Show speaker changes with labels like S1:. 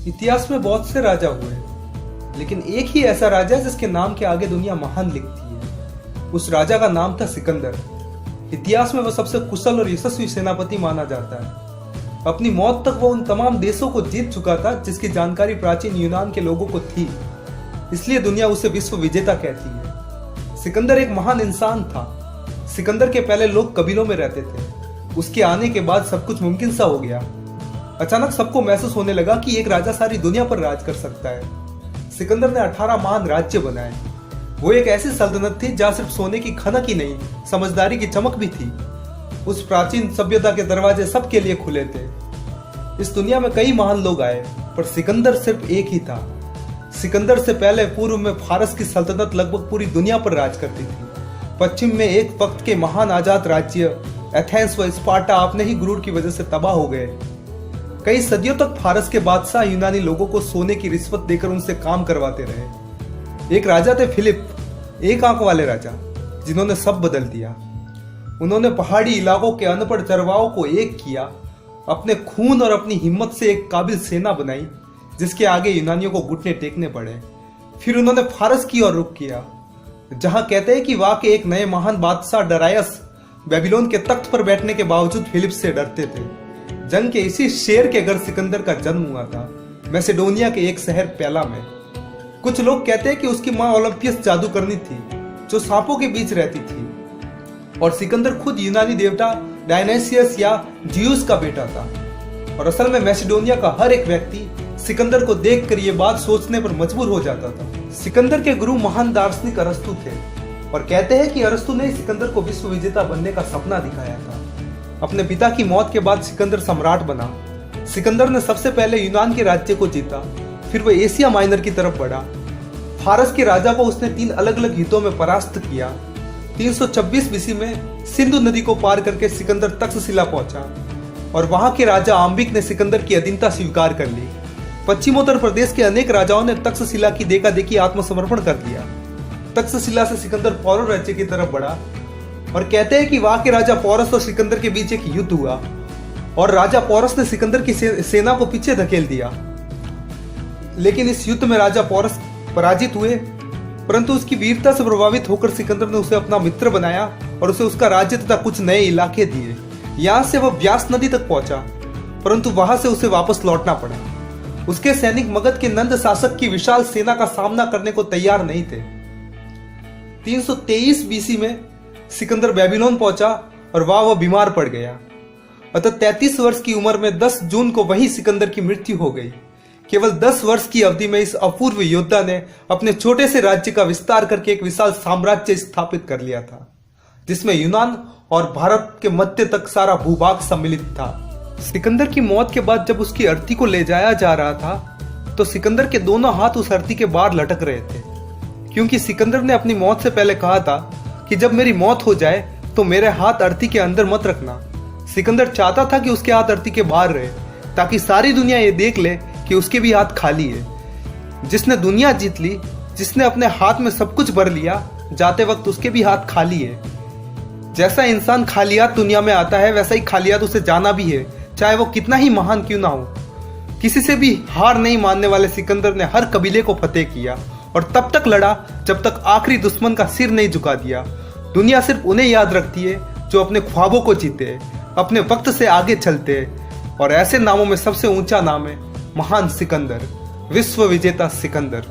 S1: इतिहास में बहुत से राजा हुए, लेकिन एक ही ऐसा राजा है जिसके नाम के आगे दुनिया महान लिखती है। उस राजा का नाम था सिकंदर। इतिहास में वह सबसे कुशल और यशस्वी सेनापति माना जाता है। अपनी मौत तक वह उन तमाम देशों को जीत चुका था जिसकी जानकारी प्राचीन यूनान के लोगों को थी, इसलिए दुनिया उसे विश्व विजेता कहती है। सिकंदर एक महान इंसान था। सिकंदर के पहले लोग कबीलों में रहते थे। उसके आने के बाद सब कुछ मुमकिन सा हो गया। अचानक सबको महसूस होने लगा कि एक राजा सारी दुनिया पर राज कर सकता है। सिकंदर ने 18 महान राज्य बनाए। वो एक ऐसी सल्तनत थी जहां सिर्फ सोने की खनक ही नहीं, समझदारी की चमक भी थी। उस प्राचीन सभ्यता के दरवाजे सबके लिए खुले थे। इस दुनिया में कई महान लोग आए, पर सिकंदर सिर्फ एक ही था। सिकंदर से पहले पूर्व में फारस की सल्तनत लगभग पूरी दुनिया पर राज करती थी। पश्चिम में एक वक्त के महान आजाद राज्य एथेंस व स्पार्टा अपने ही गुरूर की वजह से तबाह हो गए। कई सदियों तक फारस के बादशाह यूनानी लोगों को सोने की रिश्वत देकर उनसे काम करवाते रहे। एक राजा थे फिलिप, एक आंख वाले राजा, जिन्होंने सब बदल दिया। उन्होंने पहाड़ी इलाकों के अनपढ़ चरवाहों को एक किया, अपने खून और अपनी हिम्मत से एक काबिल सेना बनाई जिसके आगे यूनानियों को घुटने टेकने पड़े। फिर उन्होंने फारस की ओर रुख किया, जहां कहते हैं कि वहां के एक नए महान बादशाह डरायस बेबीलोन के तख्त पर बैठने के बावजूद फिलिप से डरते थे। जंग के इसी शेर के घर सिकंदर का जन्म हुआ था, मैसेडोनिया के एक शहर पेला में। कुछ लोग कहते हैं कि उसकी मां ओलंपियस जादूगरनी थी जो सांपों के बीच रहती थी, और सिकंदर खुद यूनानी देवता डायनेसियस या जियूस का बेटा था। और असल में मैसेडोनिया का हर एक व्यक्ति सिकंदर को देखकर यह बात सोचने पर मजबूर हो जाता था। सिकंदर के गुरु महान दार्शनिक अरस्तु थे, और कहते हैं कि अरस्तु ने सिकंदर को विश्व विजेता बनने का सपना दिखाया था। अपने पिता की मौत के बाद सिकंदर सम्राट बना। सिकंदर ने सबसे पहले यूनान के राज्य को जीता, फिर वह एशिया माइनर की तरफ बढ़ा। फारस के राजा को उसने 3 अलग अलग युद्धों में परास्त किया। 326 बीसी में सिंधु नदी को पार करके सिकंदर तक्षशिला पहुंचा, और वहां के राजा आम्बिक ने सिकंदर की अधीनता स्वीकार कर ली। पश्चिमोत्तर प्रदेश के अनेक राजाओं ने तक्षशिला की देखा देखी आत्मसमर्पण कर दिया। तक्षशिला से सिकंदर पौरव राज्य की तरफ बढ़ा, और कहते हैं कि वहां के राजा पोरस और सिकंदर के बीच एक युद्ध हुआ, और राजा पोरस ने सिकंदर की सेना को पीछे धकेल दिया। लेकिन इस युद्ध में राजा पोरस पराजित हुए, परंतु उसकी वीरता से प्रभावित होकर सिकंदर ने उसे अपना मित्र बनाया और उसे उसका राज्य तथा कुछ नए इलाके दिए। यहां से वह व्यास नदी तक पहुंचा, परंतु वहां से उसे वापस लौटना पड़ा। उसके सैनिक मगध के नंद शासक की विशाल सेना का सामना करने को तैयार नहीं थे। 323 बीसी में सिकंदर बेबीलोन पहुंचा, और वहां वह बीमार पड़ गया। अतः 33 वर्ष की उम्र में 10 जून को वही सिकंदर की मृत्यु हो गई। केवल 10 वर्ष की अवधि में इस अपूर्व योद्धा ने अपने छोटे से राज्य का विस्तार करके एक विशाल साम्राज्य स्थापित कर लिया था, जिसमें यूनान और भारत के मध्य तक सारा भूभाग सम्मिलित था। सिकंदर की मौत के बाद जब उसकी अर्थी को ले जाया जा रहा था, तो सिकंदर के दोनों हाथ उस अर्थी के बाहर लटक रहे थे, क्योंकि सिकंदर ने अपनी मौत से पहले कहा था कि जब मेरी मौत हो जाए तो मेरे हाथ अर्थी के अंदर मत रखना। सिकंदर चाहता था कि उसके हाथ अर्थी के बाहर रहे, ताकि सारी दुनिया ये देख ले कि उसके भी हाथ खाली है। जिसने दुनिया जीत ली, जिसने अपने हाथ में सब कुछ भर लिया, जाते वक्त उसके भी हाथ खाली है। जैसा इंसान खालियात दुनिया में आता है, वैसा ही खालियात उसे जाना भी है, चाहे वो कितना ही महान क्यों ना हो। किसी से भी हार नहीं मानने वाले सिकंदर ने हर कबीले को फतेह किया, और तब तक लड़ा जब तक आखिरी दुश्मन का सिर नहीं झुका दिया। दुनिया सिर्फ उन्हें याद रखती है जो अपने ख्वाबों को जीते, अपने वक्त से आगे चलते, और ऐसे नामों में सबसे ऊंचा नाम है महान सिकंदर, विश्व विजेता सिकंदर।